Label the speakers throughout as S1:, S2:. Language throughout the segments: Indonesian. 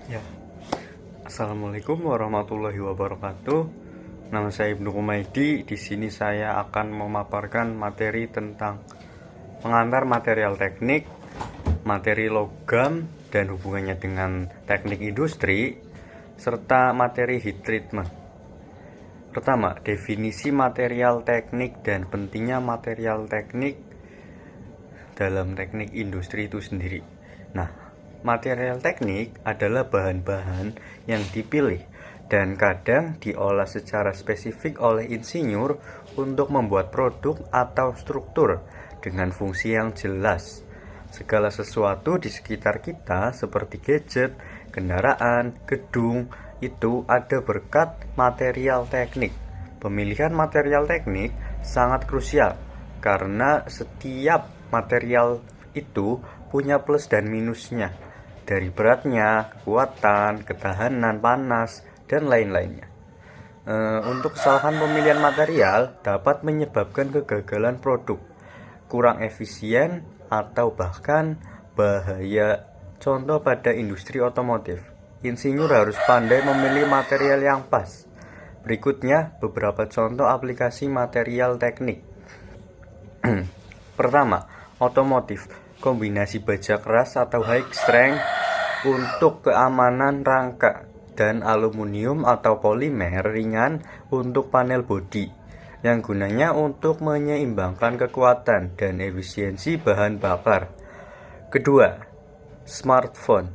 S1: Ya, Assalamualaikum warahmatullahi wabarakatuh. Nama saya Ibnu Kumaidi. Di sini saya akan memaparkan materi tentang pengantar material teknik, materi logam dan hubungannya dengan teknik industri, serta materi heat treatment. Pertama, definisi material teknik dan pentingnya material teknik dalam teknik industri itu sendiri. Nah, material teknik adalah bahan-bahan yang dipilih dan kadang diolah secara spesifik oleh insinyur untuk membuat produk atau struktur dengan fungsi yang jelas. Segala sesuatu di sekitar kita seperti gadget, kendaraan, gedung, itu ada berkat material teknik. Pemilihan material teknik sangat krusial karena setiap material itu punya plus dan minusnya, dari beratnya, kekuatan, ketahanan panas, dan lain-lainnya. Untuk kesalahan pemilihan material dapat menyebabkan kegagalan produk, kurang efisien, atau bahkan bahaya. Contoh pada industri otomotif, insinyur harus pandai memilih material yang pas. Berikutnya beberapa contoh aplikasi material teknik. Pertama, otomotif. Kombinasi baja keras atau high strength untuk keamanan rangka dan aluminium atau polimer ringan untuk panel bodi, yang gunanya untuk menyeimbangkan kekuatan dan efisiensi bahan bakar. Kedua, smartphone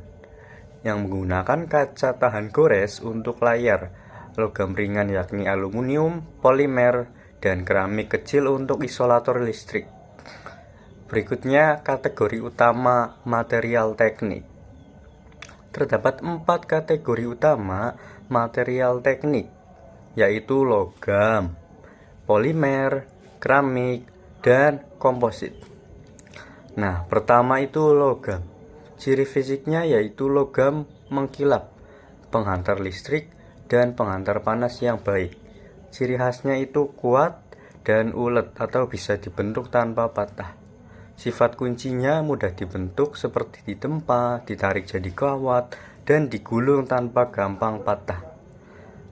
S1: yang menggunakan kaca tahan gores untuk layar, logam ringan yakni aluminium, polimer, dan keramik kecil untuk isolator listrik. Berikutnya, kategori utama material teknik. Terdapat 4 kategori utama material teknik, yaitu logam, polimer, keramik, dan komposit. Nah, pertama itu logam. Ciri fisiknya yaitu logam mengkilap, penghantar listrik, dan penghantar panas yang baik. Ciri khasnya itu kuat dan ulet atau bisa dibentuk tanpa patah. Sifat kuncinya mudah dibentuk seperti ditempa, ditarik jadi kawat, dan digulung tanpa gampang patah.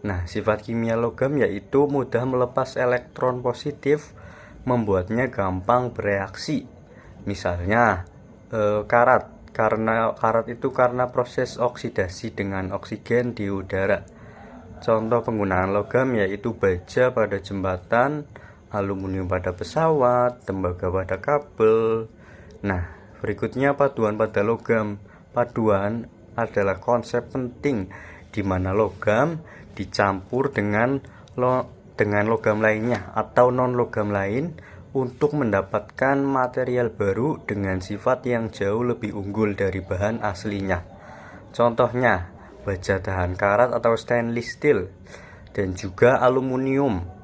S1: Nah, sifat kimia logam yaitu mudah melepas elektron positif, membuatnya gampang bereaksi. Misalnya, karat. Karat itu karena proses oksidasi dengan oksigen di udara. Contoh penggunaan logam yaitu baja pada jembatan, aluminium pada pesawat, tembaga pada kabel. Nah, berikutnya paduan pada logam. Paduan adalah konsep penting di mana logam dicampur dengan logam lainnya atau non-logam lain untuk mendapatkan material baru dengan sifat yang jauh lebih unggul dari bahan aslinya. Contohnya, baja tahan karat atau stainless steel dan juga aluminium.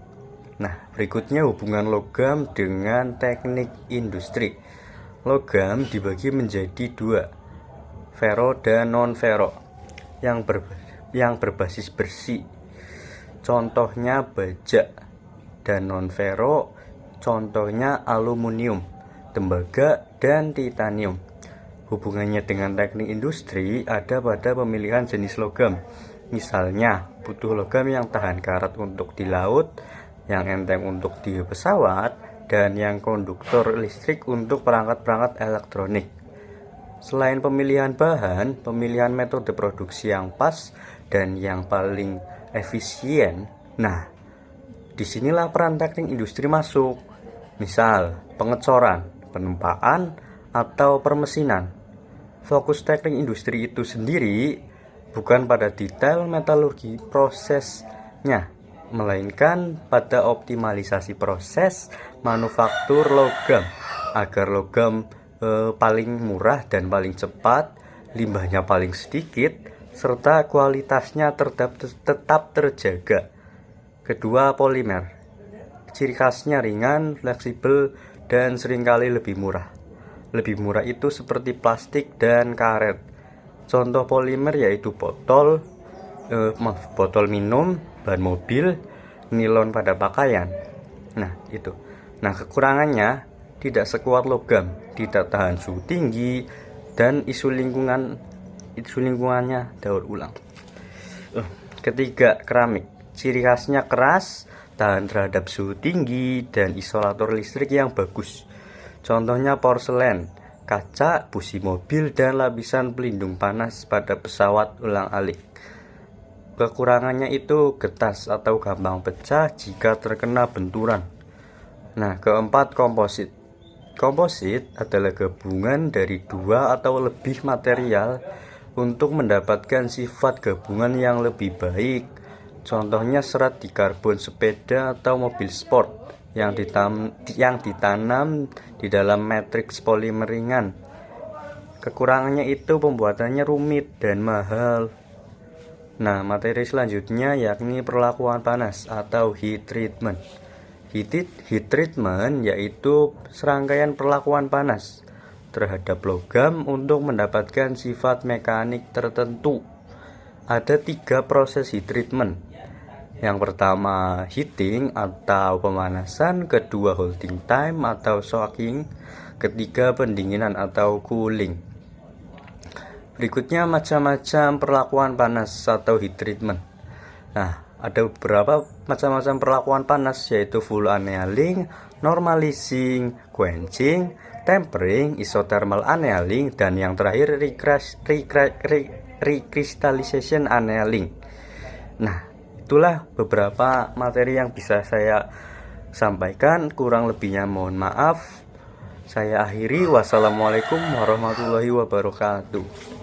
S1: Nah, berikutnya hubungan logam dengan teknik industri. Logam dibagi menjadi 2, ferro dan non-ferro, yang berbasis besi. Contohnya baja, dan non-ferro, contohnya aluminium, tembaga, dan titanium. Hubungannya dengan teknik industri ada pada pemilihan jenis logam. Misalnya, butuh logam yang tahan karat untuk di laut, yang enteng untuk di pesawat, dan yang konduktor listrik untuk perangkat-perangkat elektronik. Selain pemilihan bahan, pemilihan metode produksi yang pas dan yang paling efisien. Nah, disinilah peran teknik industri masuk. Misal, pengecoran, penempaan, atau permesinan. Fokus teknik industri itu sendiri bukan pada detail metalurgi prosesnya, melainkan pada optimalisasi proses manufaktur logam agar logam paling murah dan paling cepat, limbahnya paling sedikit, serta kualitasnya tetap terjaga. Kedua, polimer. Ciri khasnya ringan, fleksibel, dan seringkali lebih murah. Lebih murah itu seperti plastik dan karet. Contoh polimer yaitu botol minum, ban mobil, nilon pada pakaian. Nah, itu. Nah, kekurangannya tidak sekuat logam, tidak tahan suhu tinggi, dan isu lingkungan itu lingkungannya daur ulang. Ketiga, keramik. Ciri khasnya keras, tahan terhadap suhu tinggi, dan isolator listrik yang bagus. Contohnya porselen, kaca, busi mobil, dan lapisan pelindung panas pada pesawat ulang-alik. Kekurangannya itu getas atau gampang pecah jika terkena benturan. Nah, keempat, komposit. Komposit adalah gabungan dari dua atau lebih material untuk mendapatkan sifat gabungan yang lebih baik. Contohnya serat di karbon sepeda atau mobil sport yang ditanam di dalam matriks polimer ringan. Kekurangannya itu pembuatannya rumit dan mahal. Nah, materi selanjutnya yakni perlakuan panas atau heat treatment. Heat treatment yaitu serangkaian perlakuan panas terhadap logam untuk mendapatkan sifat mekanik tertentu. Ada 3 proses heat treatment. Yang pertama heating atau pemanasan, kedua holding time atau soaking, ketiga pendinginan atau cooling. Berikutnya macam-macam perlakuan panas atau heat treatment. Nah, ada beberapa macam-macam perlakuan panas yaitu full annealing, normalizing, quenching, tempering, isothermal annealing, dan yang terakhir recrystallization annealing. Nah, itulah beberapa materi yang bisa saya sampaikan, kurang lebihnya mohon maaf. Saya akhiri, wassalamualaikum warahmatullahi wabarakatuh.